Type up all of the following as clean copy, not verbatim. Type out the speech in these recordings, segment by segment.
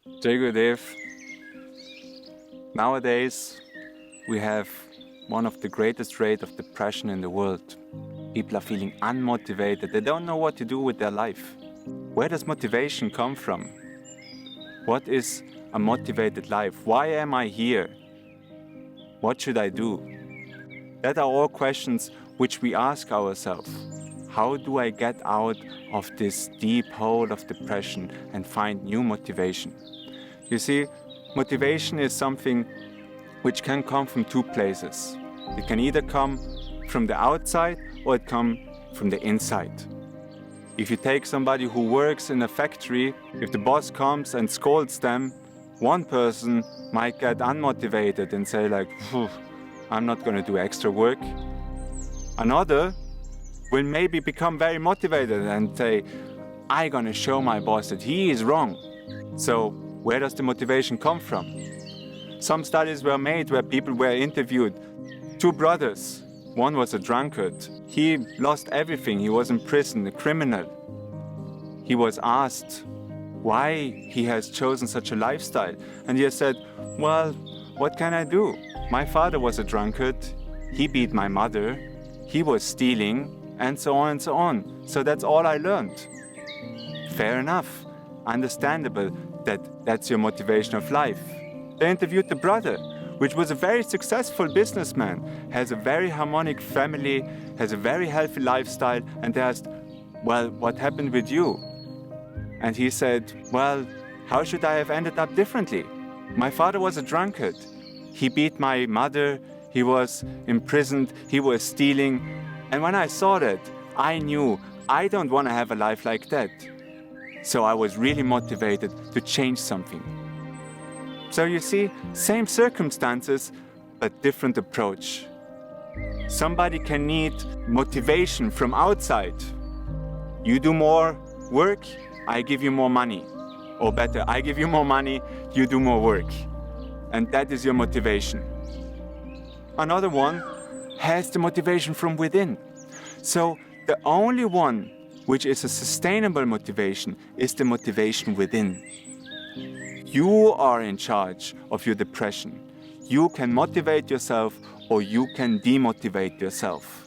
Jai Gurudev. Nowadays, we have one of the greatest rates of depression in the world. People are feeling unmotivated. They don't know what to do with their life. Where does motivation come from? What is a motivated life? Why am I here? What should I do? That are all questions which we ask ourselves. How do I get out of this deep hole of depression and find new motivation? You see, motivation is something which can come from two places. It can either come from the outside or it come from the inside. If you take somebody who works in a factory, if the boss comes and scolds them, one person might get unmotivated and say like, I'm not going to do extra work. Another will maybe become very motivated and say, I'm going to show my boss that he is wrong. So where does the motivation come from? Some studies were made where people were interviewed. Two brothers. One was a drunkard. He lost everything. He was in prison, a criminal. He was asked why he has chosen such a lifestyle. And he has said, well, what can I do? My father was a drunkard. He beat my mother. He was stealing, and so on and so on. So that's all I learned. Fair enough. Understandable that that's your motivation of life. They interviewed the brother, which was a very successful businessman, has a very harmonic family, has a very healthy lifestyle, and they asked, well, what happened with you? And he said, well, how should I have ended up differently? My father was a drunkard. He beat my mother, he was imprisoned, he was stealing. And when I saw that, I knew I don't want to have a life like that. So I was really motivated to change something. So you see, same circumstances, but different approach. Somebody can need motivation from outside. You do more work, I give you more money. Or better, I give you more money, you do more work. And that is your motivation. Another one has the motivation from within. So the only one which is a sustainable motivation is the motivation within. You are in charge of your depression. You can motivate yourself or you can demotivate yourself.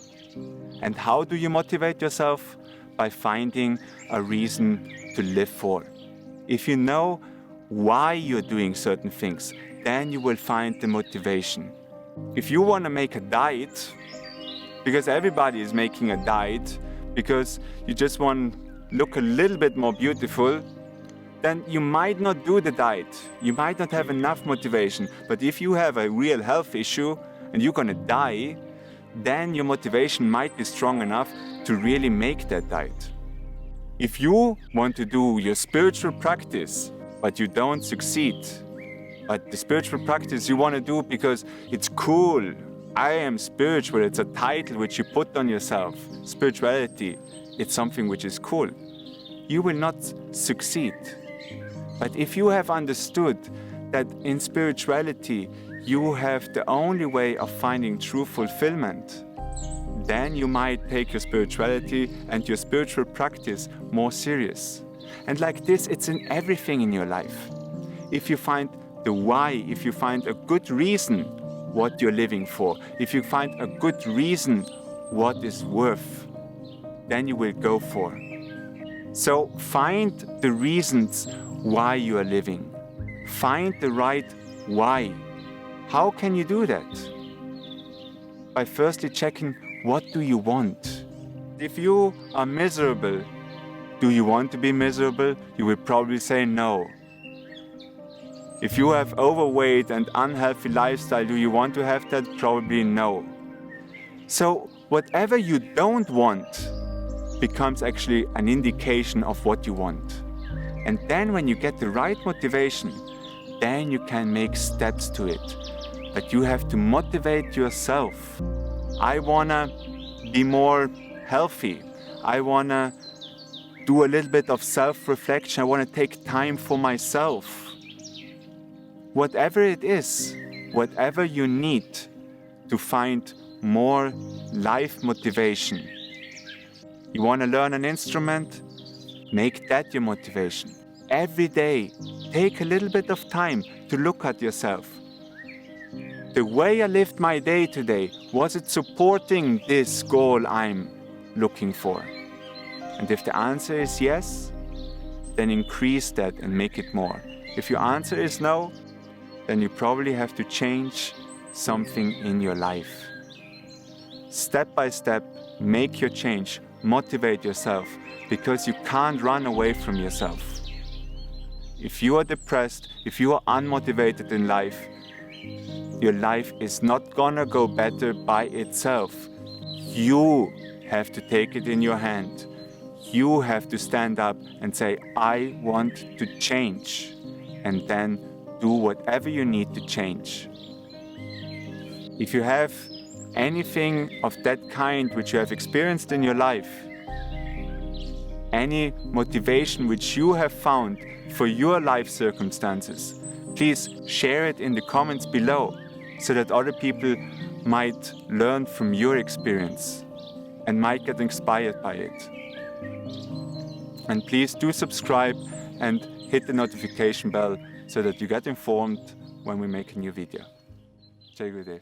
And how do you motivate yourself? By finding a reason to live for. If you know why you're doing certain things, then you will find the motivation. If you want to make a diet, because everybody is making a diet, because you just want to look a little bit more beautiful, then you might not do the diet. You might not have enough motivation. But if you have a real health issue and you're going to die, then your motivation might be strong enough to really make that diet. If you want to do your spiritual practice, but you don't succeed, but the spiritual practice you want to do because it's cool, I am spiritual, it's a title which you put on yourself. Spirituality, it's something which is cool. You will not succeed. But if you have understood that in spirituality you have the only way of finding true fulfillment, then you might take your spirituality and your spiritual practice more serious. And like this, it's in everything in your life. If you find the why, if you find a good reason what you're living for, if you find a good reason what is worth, then you will go for. So find the reasons why you are living. Find the right why. How can you do that? By firstly checking, what do you want? If you are miserable, do you want to be miserable? You will probably say no. If you have overweight and unhealthy lifestyle, do you want to have that? Probably no. So whatever you don't want becomes actually an indication of what you want. And then when you get the right motivation, then you can make steps to it. But you have to motivate yourself. I wanna be more healthy. I wanna do a little bit of self-reflection. I wanna take time for myself. Whatever it is, whatever you need to find more life motivation. You want to learn an instrument? Make that your motivation. every day, take a little bit of time to look at yourself. The way I lived my day today, was it supporting this goal I'm looking for? And if the answer is yes, then increase that and make it more. If your answer is no, then you probably have to change something in your life. Step by step, make your change, motivate yourself, because you can't run away from yourself. If you are depressed, if you are unmotivated in life, your life is not gonna go better by itself. You have to take it in your hand. You have to stand up and say, I want to change, and then do whatever you need to change. If you have anything of that kind which you have experienced in your life, any motivation which you have found for your life circumstances, please share it in the comments below so that other people might learn from your experience and might get inspired by it. And please do subscribe and hit the notification bell so that you get informed when we make a new video. Jai Gurudev.